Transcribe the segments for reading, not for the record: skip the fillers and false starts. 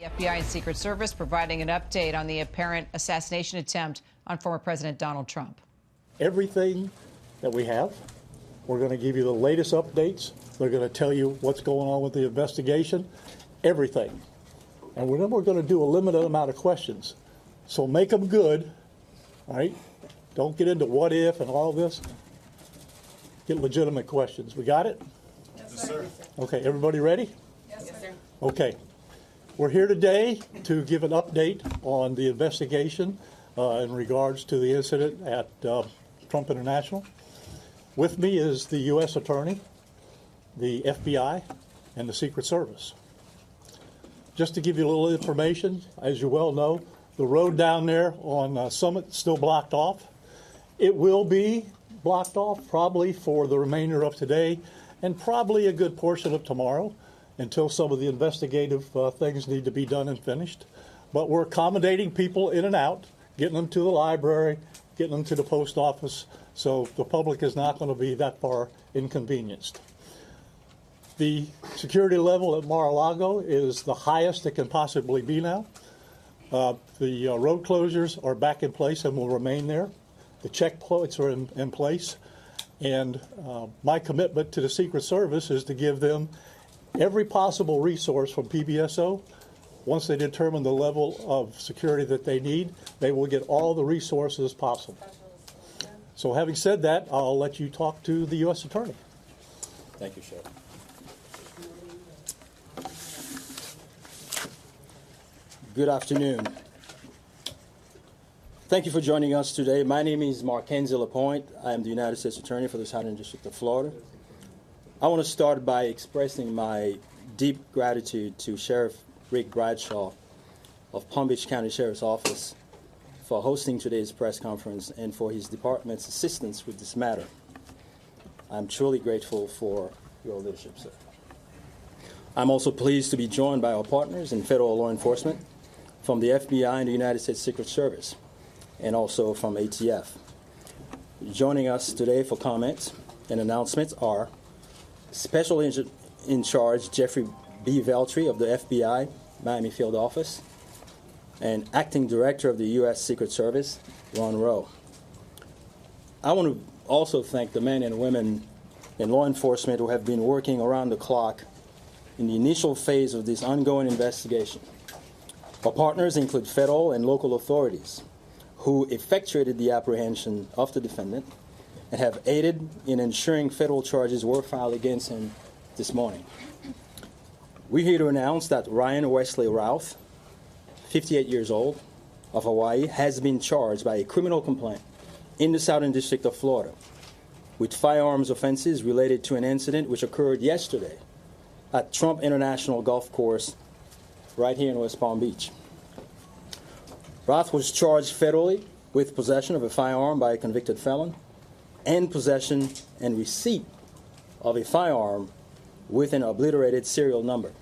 The FBI and Secret Service providing an update on the apparent assassination attempt on former President Donald Trump. Everything that we have, we're going to give you the latest updates. They're going to tell you what's going on with the investigation, everything. And then we're going to do a limited amount of questions. So make them good, all right? Don't get into what if and all this. Get legitimate questions. We got it? Yes, sir. Okay, everybody ready? Yes, sir. Okay. We're here today to give an update on the investigation in regards to the incident at Trump International. With me is the U.S. Attorney, the FBI, and the Secret Service. Just to give you a little information, as you well know, the road down there on Summit is still blocked off. It will be blocked off probably for the remainder of today and probably a good portion of tomorrow, until some of the investigative things need to be done and finished. But we're accommodating people in and out, getting them to the library, getting them to the post office, so the public is not going to be that far inconvenienced. The security level at Mar-a-Lago is the highest it can possibly be now. The road closures are back in place and will remain there. The checkpoints are in place. And my commitment to the Secret Service is to give them every possible resource from PBSO. Once they determine the level of security that they need, they will get all the resources possible. So having said that, I'll let you talk to the U.S. Attorney. Thank you, Sheriff. Good afternoon. Thank you for joining us today. My name is Markenzie Lapointe. I am the United States Attorney for the Southern District of Florida. I want to start by expressing my deep gratitude to Sheriff Rick Bradshaw of Palm Beach County Sheriff's Office for hosting today's press conference and for his department's assistance with this matter. I'm truly grateful for your leadership, sir. I'm also pleased to be joined by our partners in federal law enforcement from the FBI and the United States Secret Service, and also from ATF. Joining us today for comments and announcements are Special Agent in Charge Jeffrey B. Veltri of the FBI Miami Field Office, and Acting Director of the U.S. Secret Service, Ron Rowe. I want to also thank the men and women in law enforcement who have been working around the clock in the initial phase of this ongoing investigation. Our partners include federal and local authorities who effectuated the apprehension of the defendant and have aided in ensuring federal charges were filed against him this morning. We're here to announce that Ryan Wesley Routh, 58 years old, of Hawaii, has been charged by a criminal complaint in the Southern District of Florida with firearms offenses related to an incident which occurred yesterday at Trump International Golf Course right here in West Palm Beach. Routh was charged federally with possession of a firearm by a convicted felon and possession and receipt of a firearm with an obliterated serial number.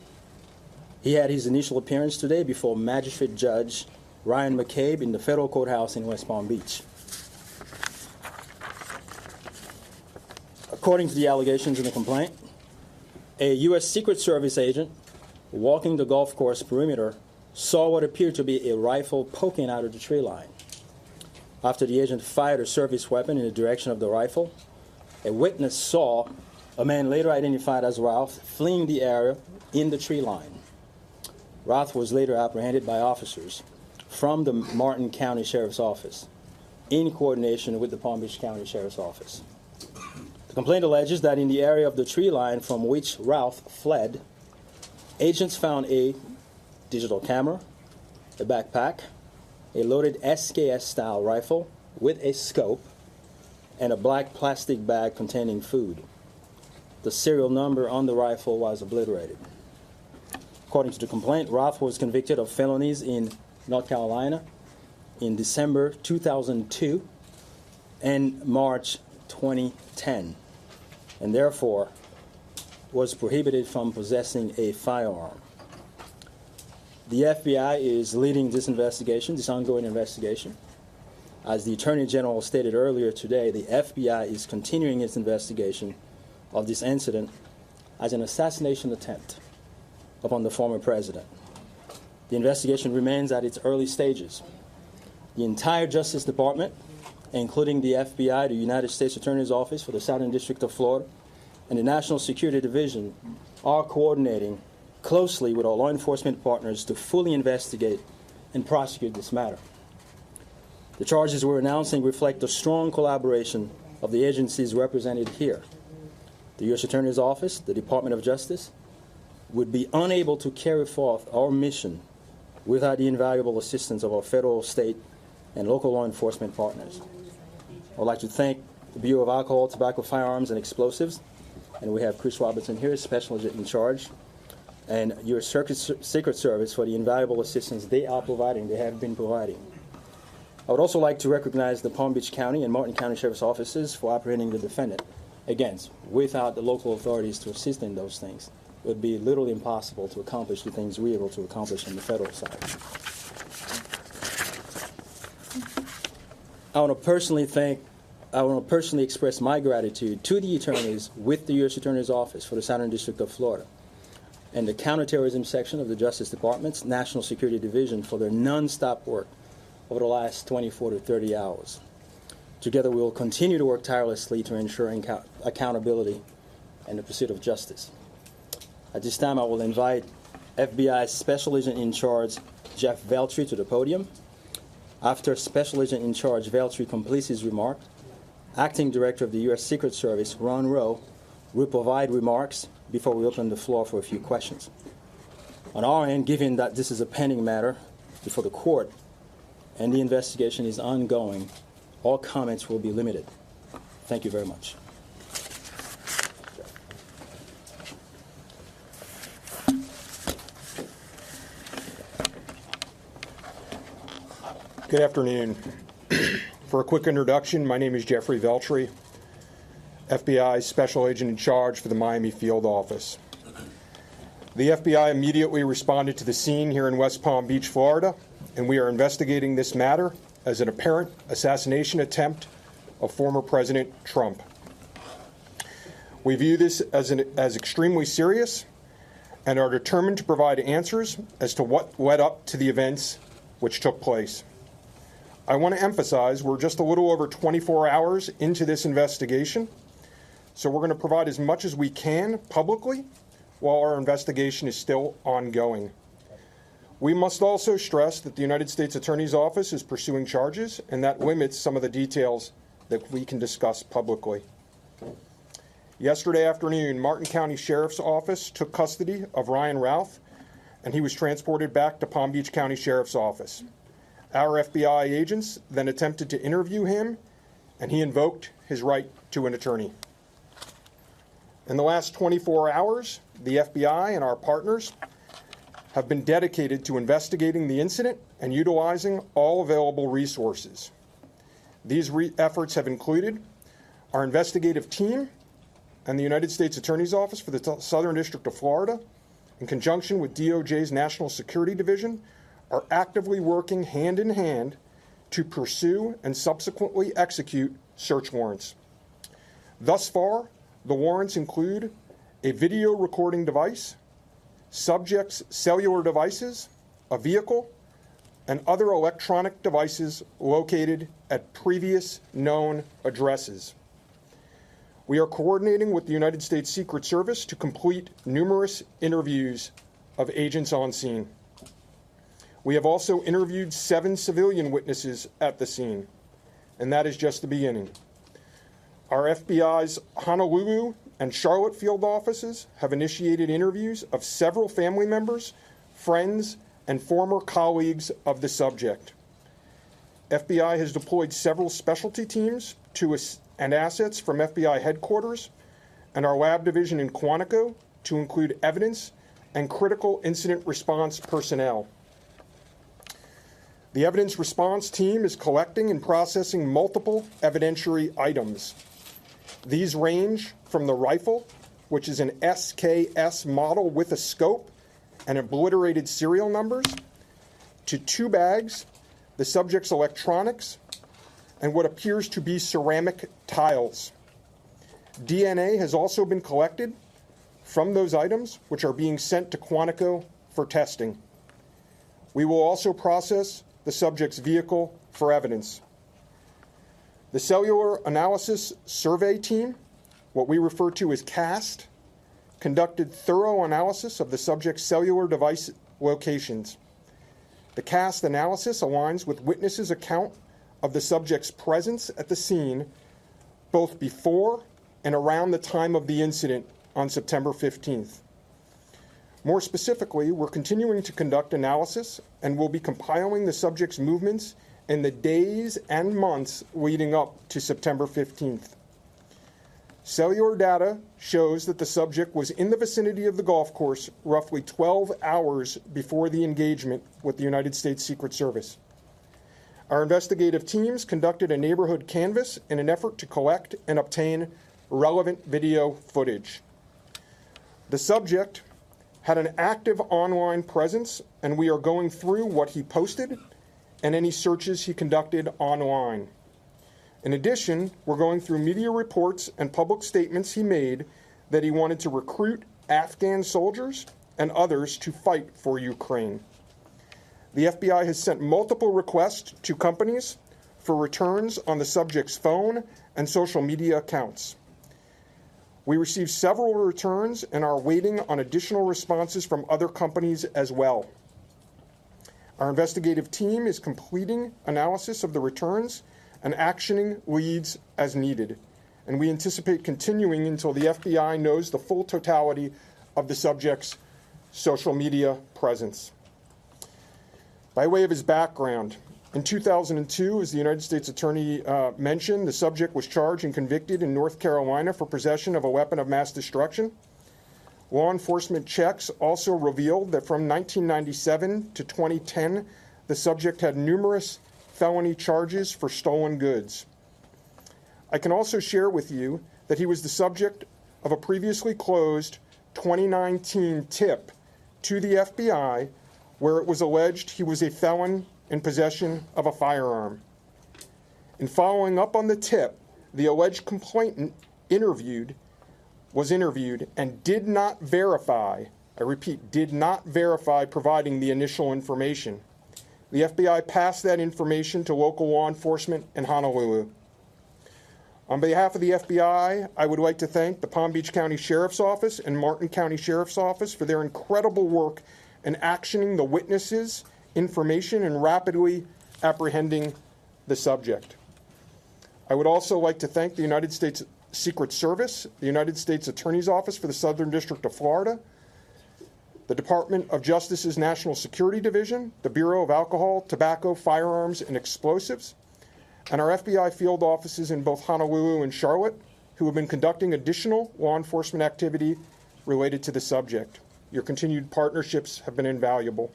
He had his initial appearance today before Magistrate Judge Ryan McCabe in the federal courthouse in West Palm Beach. According to the allegations in the complaint, a U.S. Secret Service agent walking the golf course perimeter saw what appeared to be a rifle poking out of the tree line. After the agent fired a service weapon in the direction of the rifle, a witness saw a man later identified as Routh fleeing the area in the tree line. Routh was later apprehended by officers from the Martin County Sheriff's Office in coordination with the Palm Beach County Sheriff's Office. The complaint alleges that in the area of the tree line from which Routh fled, agents found a digital camera, a backpack, a loaded SKS-style rifle with a scope, and a black plastic bag containing food. The serial number on the rifle was obliterated. According to the complaint, Routh was convicted of felonies in North Carolina in December 2002 and March 2010, and therefore was prohibited from possessing a firearm. The FBI is leading this investigation, this ongoing investigation. As the Attorney General stated earlier today, the FBI is continuing its investigation of this incident as an assassination attempt upon the former president. The investigation remains at its early stages. The entire Justice Department, including the FBI, the United States Attorney's Office for the Southern District of Florida, and the National Security Division, are coordinating closely with our law enforcement partners to fully investigate and prosecute this matter. The charges we're announcing reflect the strong collaboration of the agencies represented here. The U.S. Attorney's Office, the Department of Justice, would be unable to carry forth our mission without the invaluable assistance of our federal, state, and local law enforcement partners. I would like to thank the Bureau of Alcohol, Tobacco, Firearms, and Explosives, and we have Chris Robertson here, Special Agent in Charge, and your Secret Service for the invaluable assistance they are providing, they have been providing. I would also like to recognize the Palm Beach County and Martin County Sheriff's Offices for apprehending the defendant. Again, without the local authorities to assist in those things, it would be literally impossible to accomplish the things we're able to accomplish on the federal side. I want to personally express my gratitude to the attorneys with the U.S. Attorney's Office for the Southern District of Florida and the Counterterrorism Section of the Justice Department's National Security Division for their nonstop work over the last 24 to 30 hours. Together, we will continue to work tirelessly to ensure accountability and the pursuit of justice. At this time, I will invite FBI Special Agent in Charge Jeff Veltri to the podium. After Special Agent in Charge Veltri completes his remark, Acting Director of the U.S. Secret Service, Ron Routh, will provide remarks before we open the floor for a few questions. On our end, given that this is a pending matter before the court and the investigation is ongoing, all comments will be limited. Thank you very much. Good afternoon. For a quick introduction, my name is Jeffrey Veltri, FBI Special Agent in Charge for the Miami Field Office. The FBI immediately responded to the scene here in West Palm Beach, Florida, and we are investigating this matter as an apparent assassination attempt of former President Trump. We view this as extremely serious and are determined to provide answers as to what led up to the events which took place. I want to emphasize we're just a little over 24 hours into this investigation, so we're going to provide as much as we can publicly while our investigation is still ongoing. We must also stress that the United States Attorney's Office is pursuing charges, and that limits some of the details that we can discuss publicly. Yesterday afternoon, Martin County Sheriff's Office took custody of Ryan Routh, and he was transported back to Palm Beach County Sheriff's Office. Our FBI agents then attempted to interview him, and he invoked his right to an attorney. In the last 24 hours, the FBI and our partners have been dedicated to investigating the incident and utilizing all available resources. These efforts have included our investigative team and the United States Attorney's Office for the Southern District of Florida, in conjunction with DOJ's National Security Division, are actively working hand in hand to pursue and subsequently execute search warrants. Thus far, the warrants include a video recording device, subjects' cellular devices, a vehicle, and other electronic devices located at previous known addresses. We are coordinating with the United States Secret Service to complete numerous interviews of agents on scene. We have also interviewed 7 civilian witnesses at the scene, and that is just the beginning. Our FBI's Honolulu and Charlotte field offices have initiated interviews of several family members, friends, and former colleagues of the subject. FBI has deployed several specialty teams and assets from FBI headquarters and our lab division in Quantico to include evidence and critical incident response personnel. The evidence response team is collecting and processing multiple evidentiary items. These range from the rifle, which is an SKS model with a scope and obliterated serial numbers, to 2 bags, the subject's electronics, and what appears to be ceramic tiles. DNA has also been collected from those items, which are being sent to Quantico for testing. We will also process the subject's vehicle for evidence. The Cellular Analysis Survey Team, what we refer to as CAST, conducted thorough analysis of the subject's cellular device locations. The CAST analysis aligns with witnesses' account of the subject's presence at the scene both before and around the time of the incident on September 15th. More specifically, we're continuing to conduct analysis and will be compiling the subject's movements in the days and months leading up to September 15th. Cellular data shows that the subject was in the vicinity of the golf course roughly 12 hours before the engagement with the United States Secret Service. Our investigative teams conducted a neighborhood canvass in an effort to collect and obtain relevant video footage. The subject had an active online presence, and we are going through what he posted and any searches he conducted online. In addition, we're going through media reports and public statements he made that he wanted to recruit Afghan soldiers and others to fight for Ukraine. The FBI has sent multiple requests to companies for returns on the subject's phone and social media accounts. We received several returns and are waiting on additional responses from other companies as well. Our investigative team is completing analysis of the returns and actioning leads as needed, and we anticipate continuing until the FBI knows the full totality of the subject's social media presence. By way of his background, in 2002, as the United States Attorney mentioned, the subject was charged and convicted in North Carolina for possession of a weapon of mass destruction. Law enforcement checks also revealed that from 1997 to 2010, the subject had numerous felony charges for stolen goods. I can also share with you that he was the subject of a previously closed 2019 tip to the FBI where it was alleged he was a felon in possession of a firearm. In following up on the tip, the alleged complainant was interviewed and did not verify, I repeat, did not verify providing the initial information. The FBI passed that information to local law enforcement in Honolulu. On behalf of the FBI, I would like to thank the Palm Beach County Sheriff's Office and Martin County Sheriff's Office for their incredible work in actioning the witnesses' information and rapidly apprehending the subject. I would also like to thank the United States Secret Service, the United States Attorney's Office for the Southern District of Florida, the Department of Justice's National Security Division, the Bureau of Alcohol, Tobacco, Firearms, and Explosives, and our FBI field offices in both Honolulu and Charlotte, who have been conducting additional law enforcement activity related to the subject. Your continued partnerships have been invaluable.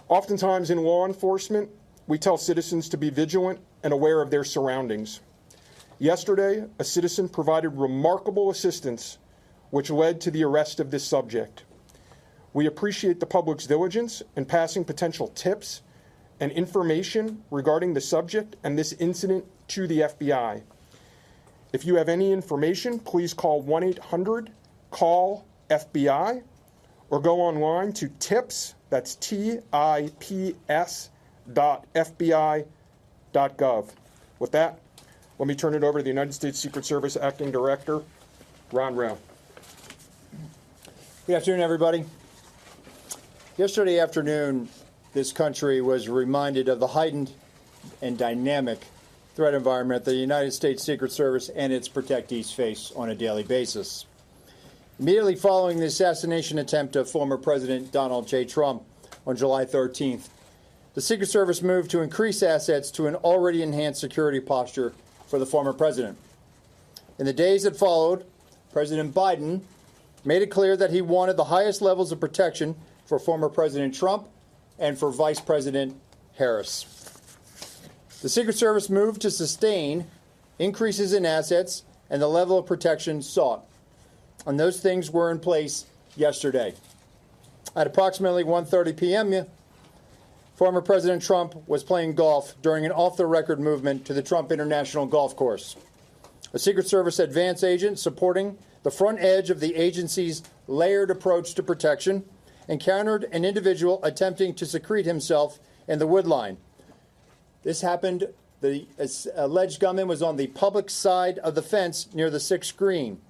Oftentimes in law enforcement, we tell citizens to be vigilant and aware of their surroundings. Yesterday, a citizen provided remarkable assistance, which led to the arrest of this subject. We appreciate the public's diligence in passing potential tips and information regarding the subject and this incident to the FBI. If you have any information, please call 1-800-CALL-FBI or go online to tips, that's tips.fbi.gov. With that, let me turn it over to the United States Secret Service Acting Director, Ron Routh. Good afternoon, everybody. Yesterday afternoon, this country was reminded of the heightened and dynamic threat environment the United States Secret Service and its protectees face on a daily basis. Immediately following the assassination attempt of former President Donald J. Trump on July 13th, the Secret Service moved to increase assets to an already enhanced security posture for the former president. In the days that followed, President Biden made it clear that he wanted the highest levels of protection for former President Trump and for Vice President Harris. The Secret Service moved to sustain increases in assets and the level of protection sought. And those things were in place yesterday. At approximately 1:30 p.m., former President Trump was playing golf during an off-the-record movement to the Trump International Golf Course. A Secret Service advance agent supporting the front edge of the agency's layered approach to protection encountered an individual attempting to secrete himself in the woodline. This happened, the alleged gunman was on the public side of the fence near the 6th green.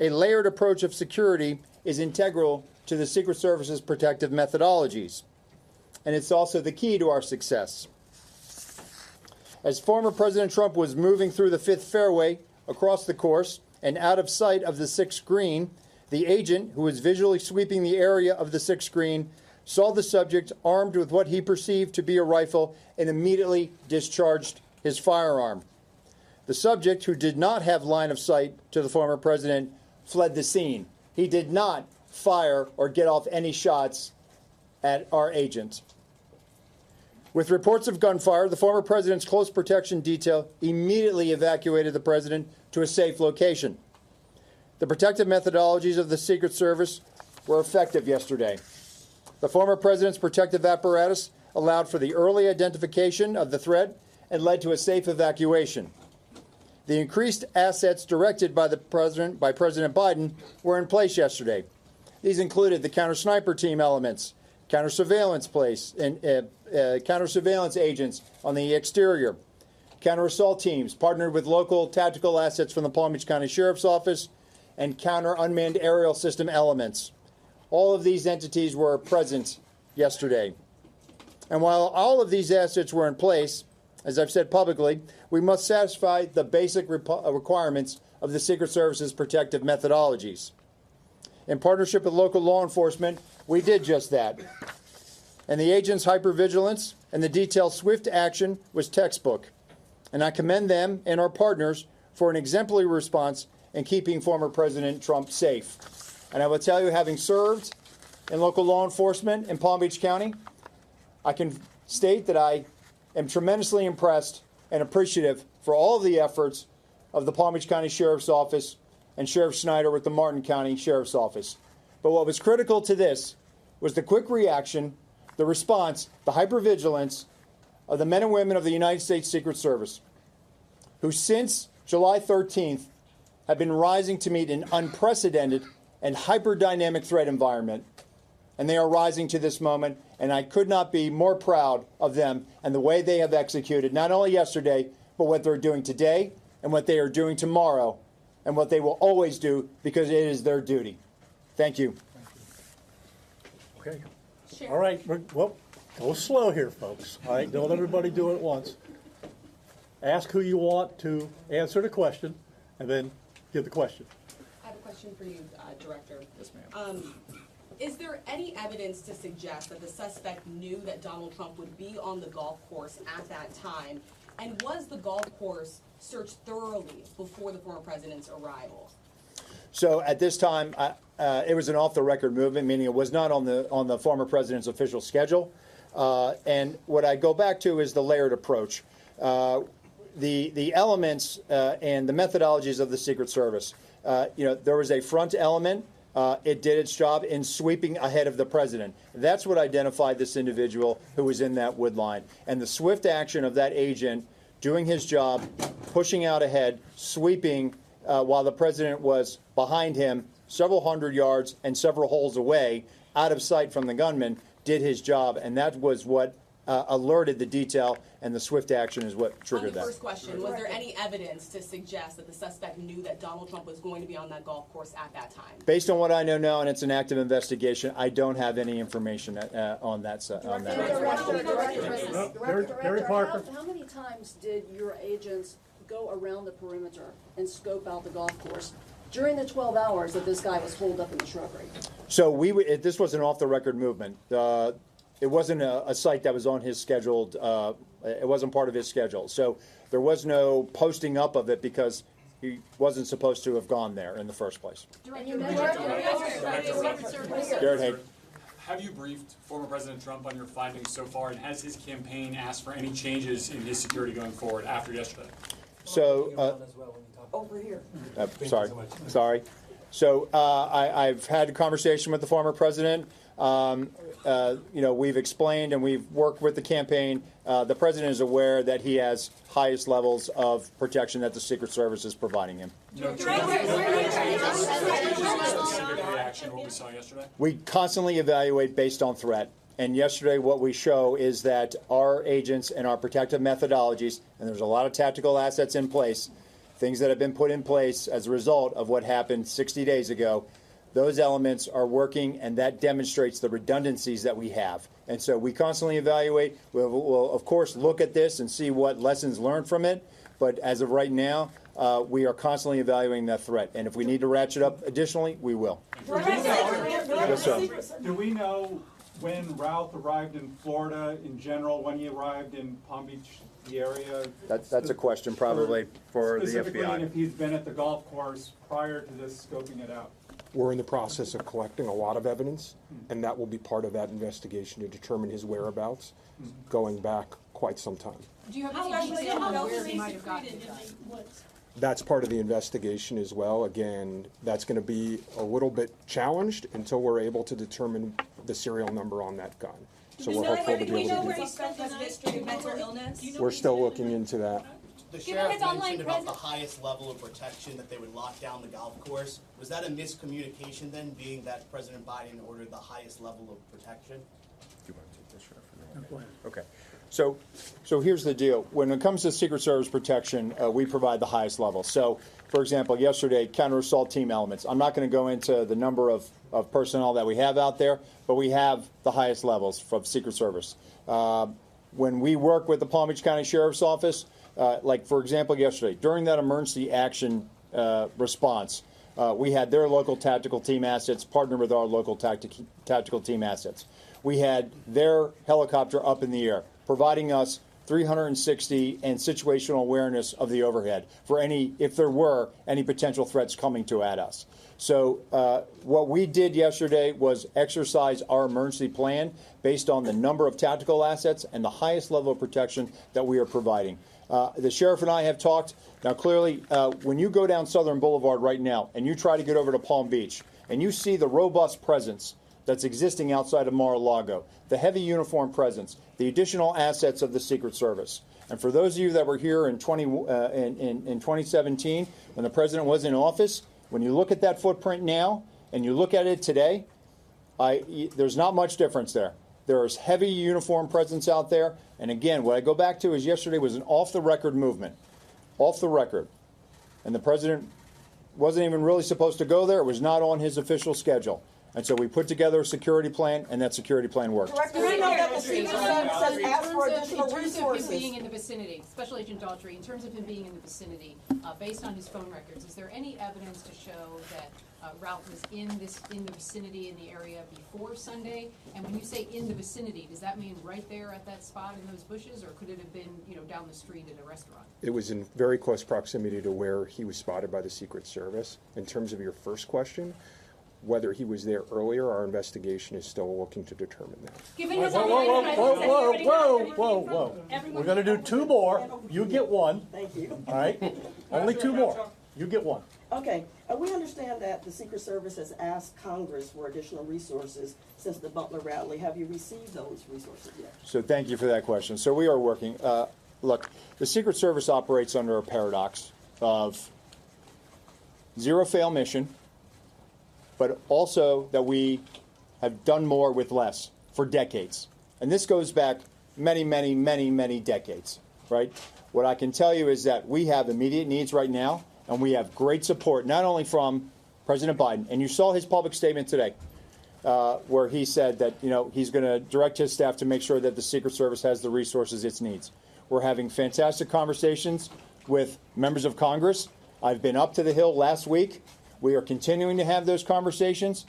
A layered approach of security is integral to the Secret Service's protective methodologies, and it's also the key to our success. As former President Trump was moving through the 5th fairway across the course and out of sight of the 6th green, the agent, who was visually sweeping the area of the 6th green, saw the subject armed with what he perceived to be a rifle and immediately discharged his firearm. The subject, who did not have line of sight to the former president, fled the scene. He did not fire or get off any shots at our agent. With reports of gunfire, the former president's close protection detail immediately evacuated the president to a safe location. The protective methodologies of the Secret Service were effective yesterday. The former president's protective apparatus allowed for the early identification of the threat and led to a safe evacuation. The increased assets directed by President Biden were in place yesterday. These included the counter-sniper team elements, counter-surveillance agents on the exterior, counter-assault teams partnered with local tactical assets from the Palm Beach County Sheriff's Office, and counter-unmanned aerial system elements. All of these entities were present yesterday. And while all of these assets were in place, as I've said publicly, we must satisfy the basic requirements of the Secret Service's protective methodologies. In partnership with local law enforcement, we did just that. And the agents' hypervigilance and the detailed swift action was textbook. And I commend them and our partners for an exemplary response in keeping former President Trump safe. And I will tell you, having served in local law enforcement in Palm Beach County, I can state that I am tremendously impressed and appreciative for all of the efforts of the Palm Beach County Sheriff's Office and Sheriff Schneider with the Martin County Sheriff's Office. But what was critical to this was the quick reaction, the response, the hypervigilance of the men and women of the United States Secret Service, who since July 13th have been rising to meet an unprecedented and hyper-dynamic threat environment. And they are rising to this moment, and I could not be more proud of them and the way they have executed, not only yesterday, but what they're doing today and what they are doing tomorrow and what they will always do because it is their duty. Thank you. Okay. All right. Well, go slow here, folks. All right. Don't everybody do it at once. Ask who you want to answer the question, and then give the question. I have a question for you, Director. Yes, ma'am. Is there any evidence to suggest that the suspect knew that Donald Trump would be on the golf course at that time? And was the golf course searched thoroughly before the former president's arrival? So at this time, it was an off-the-record movement, meaning it was not on the former president's official schedule. And what I go back to is the layered approach. The elements and the methodologies of the Secret Service. There was a front element. It did its job in sweeping ahead of the president. That's what identified this individual who was in that wood line. And the swift action of that agent doing his job, pushing out ahead, sweeping while the president was behind him several hundred yards and several holes away, out of sight from the gunman, did his job. And that was what alerted the detail, and the swift action is what triggered that. On the first question, was there any evidence to suggest that the suspect knew that Donald Trump was going to be on that golf course at that time? Based on what I know now, and it's an active investigation, I don't have any information on that. Gary Parker. How many times did your agents go around the perimeter and scope out the golf course during the 12 hours that this guy was holed up in the shrubbery? So this was an off-the-record movement. It wasn't a site that was on his scheduled. It wasn't part of his schedule. So there was no posting up of it because he wasn't supposed to have gone there in the first place. Garrett Haig. Have you briefed former President Trump on your findings so far, and has his campaign asked for any changes in his security going forward after yesterday? So, over here. Sorry. So I've had a conversation with the former president. We've explained and we've worked with the campaign. The president is aware that he has highest levels of protection that the Secret Service is providing him. Reaction to what we saw yesterday? We constantly evaluate based on threat. And yesterday what we show is that our agents and our protective methodologies, and there's a lot of tactical assets in place, things that have been put in place as a result of what happened 60 days ago, those elements are working, and that demonstrates the redundancies that we have. And so we constantly evaluate. We'll of course, look at this and see what lessons learned from it. But as of right now, we are constantly evaluating that threat. And if we need to ratchet up additionally, we will. Yes, sir. Do we know when Routh arrived in Florida in general, when he arrived in Palm Beach, the area? That's a question probably for the Specifically, and FBI. if he's been at the golf course prior to this scoping it out. We're in the process of collecting a lot of evidence, and that will be part of that investigation to determine his whereabouts going back quite some time. Do you have any detail on where he might have gotten the gun? That's part of the investigation as well. Again, that's going to be a little bit challenged until we're able to determine the serial number on that gun. So we're hopeful to be able to do that. We're still looking into that. The sheriff mentioned about the highest level of protection, that they would lock down the golf course. Was that a miscommunication then, being that President Biden ordered the highest level of protection? Do you want to take this, Sheriff? Go ahead. Okay. So here's the deal. When it comes to Secret Service protection, we provide the highest level. So, for example, yesterday, counter-assault team elements. I'm not going to go into the number of personnel that we have out there, but we have the highest levels from Secret Service. When we work with the Palm Beach County Sheriff's Office, like, for example, yesterday, during that emergency action response, we had their local tactical team assets partner with our local tactical team assets. We had their helicopter up in the air, providing us 360 and situational awareness of the overhead for if there were any potential threats coming at us. So what we did yesterday was exercise our emergency plan based on the number of tactical assets and the highest level of protection that we are providing. The sheriff and I have talked. Now, clearly, when you go down Southern Boulevard right now and you try to get over to Palm Beach and you see the robust presence that's existing outside of Mar-a-Lago, the heavy uniform presence, the additional assets of the Secret Service. And for those of you that were here in 2017, when the president was in office, when you look at that footprint now and you look at it today, there's not much difference there. There is heavy uniform presence out there. And again, what I go back to is yesterday was an off-the-record movement. Off the record. And the president wasn't even really supposed to go there. It was not on his official schedule. And so we put together a security plan, and that security plan worked. Director, we know that the Secret Service has asked for additional resources. In terms of him being in the vicinity, Special Agent Daughtry, in terms of him being in the vicinity, based on his phone records, is there any evidence to show that Routh was in the vicinity in the area before Sunday? And when you say in the vicinity, does that mean right there at that spot in those bushes, or could it have been, down the street at a restaurant? It was in very close proximity to where he was spotted by the Secret Service. In terms of your first question, whether he was there earlier, our investigation is still looking to determine that. Whoa. We're going to do two more. You get one. Thank you. All right? Only two more. You get one. Okay. We understand that the Secret Service has asked Congress for additional resources since the Butler rally. Have you received those resources yet? So thank you for that question. So we are working. Look, the Secret Service operates under a paradox of zero-fail mission, but also that we have done more with less for decades. And this goes back many decades, right? What I can tell you is that we have immediate needs right now, and we have great support, not only from President Biden, and you saw his public statement today, where he said that, he's going to direct his staff to make sure that the Secret Service has the resources it needs. We're having fantastic conversations with members of Congress. I've been up to the Hill last week. We are continuing to have those conversations,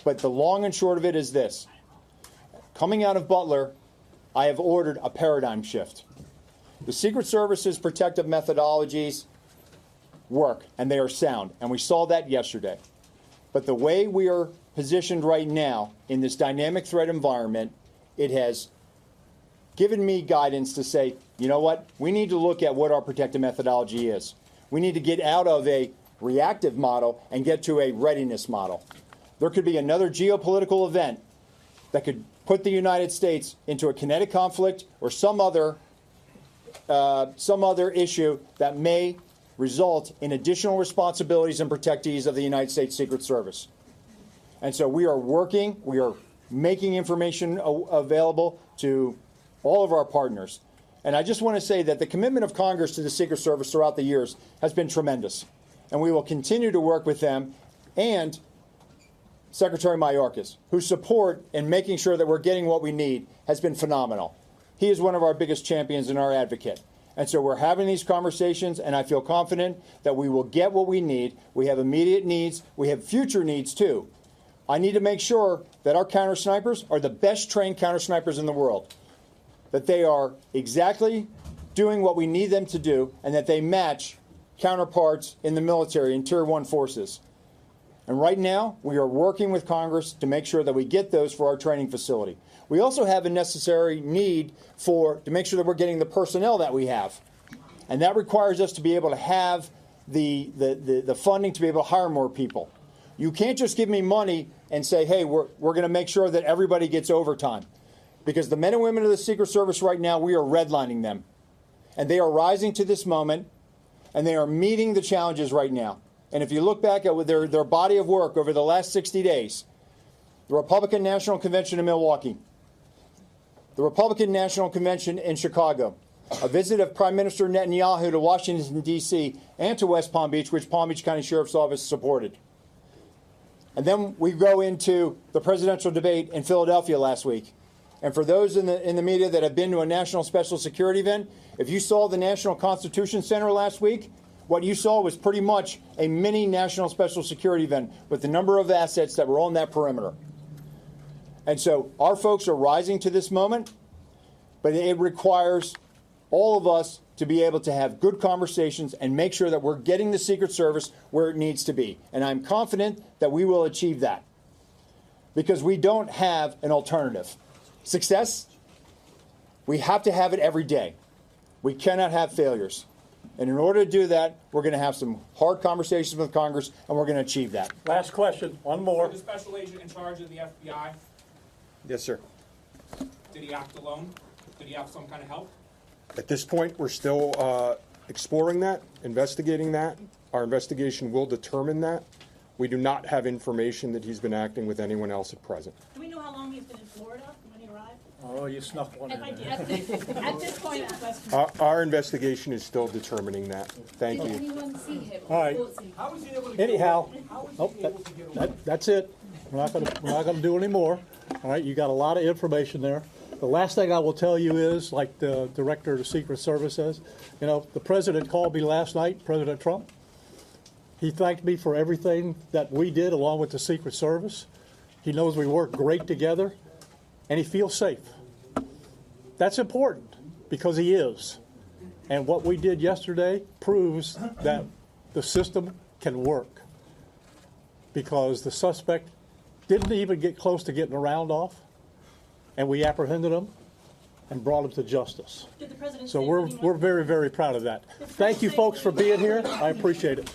but the long and short of it is this. Coming out of Butler, I have ordered a paradigm shift. The Secret Service's protective methodologies work, and they are sound, and we saw that yesterday. But the way we are positioned right now in this dynamic threat environment, it has given me guidance to say, you know what, we need to look at what our protective methodology is. We need to get out of a reactive model and get to a readiness model. There could be another geopolitical event that could put the United States into a kinetic conflict or some other issue that may result in additional responsibilities and protectees of the United States Secret Service. And so we are working, we are making information available to all of our partners. And I just want to say that the commitment of Congress to the Secret Service throughout the years has been tremendous. And we will continue to work with them and Secretary Mayorkas, whose support in making sure that we're getting what we need has been phenomenal. He is one of our biggest champions and our advocate. And so we're having these conversations, and I feel confident that we will get what we need. We have immediate needs. We have future needs, too. I need to make sure that our counter snipers are the best trained counter snipers in the world, that they are exactly doing what we need them to do, and that they match counterparts in the military and Tier 1 forces. And right now, we are working with Congress to make sure that we get those for our training facility. We also have a necessary need to make sure that we're getting the personnel that we have. And that requires us to be able to have the funding to be able to hire more people. You can't just give me money and say, hey, we're going to make sure that everybody gets overtime. Because the men and women of the Secret Service right now, we are redlining them. And they are rising to this moment, and they are meeting the challenges right now. And if you look back at their body of work over the last 60 days, the Republican National Convention in Milwaukee, the Republican National Convention in Chicago, a visit of Prime Minister Netanyahu to Washington, D.C., and to West Palm Beach, which Palm Beach County Sheriff's Office supported. And then we go into the presidential debate in Philadelphia last week. And for those in the media that have been to a national special security event, if you saw the National Constitution Center last week, what you saw was pretty much a mini national special security event with the number of assets that were on that perimeter. And so our folks are rising to this moment, but it requires all of us to be able to have good conversations and make sure that we're getting the Secret Service where it needs to be. And I'm confident that we will achieve that because we don't have an alternative. Success, we have to have it every day. We cannot have failures. And in order to do that, we're going to have some hard conversations with Congress, and we're going to achieve that. Last question, one more. The special agent in charge of the FBI, Yes, sir. did he act alone? Did he have some kind of help? At this point, we're still exploring that, investigating that. Our investigation will determine that. We do not have information that he's been acting with anyone else at present. Do we know how long he's been in Florida when he arrived? Oh, you snuck one in there. At this point, Our investigation is still determining that. Thank Did you. anyone see him? All right. How was he able to Anyhow, get away? that's it. We're not going to do any more. All right, you got a lot of information there. The last thing I will tell you is, like the director of the Secret Service says, you know, the president called me last night, President Trump. He thanked me for everything that we did along with the Secret Service. He knows we work great together, and he feels safe. That's important because he is. And what we did yesterday proves that the system can work because the suspect didn't even get close to getting a round off, and we apprehended him and brought him to justice. did the president So say we're anything very, very proud of that. Thank you, folks, for being here. I appreciate it.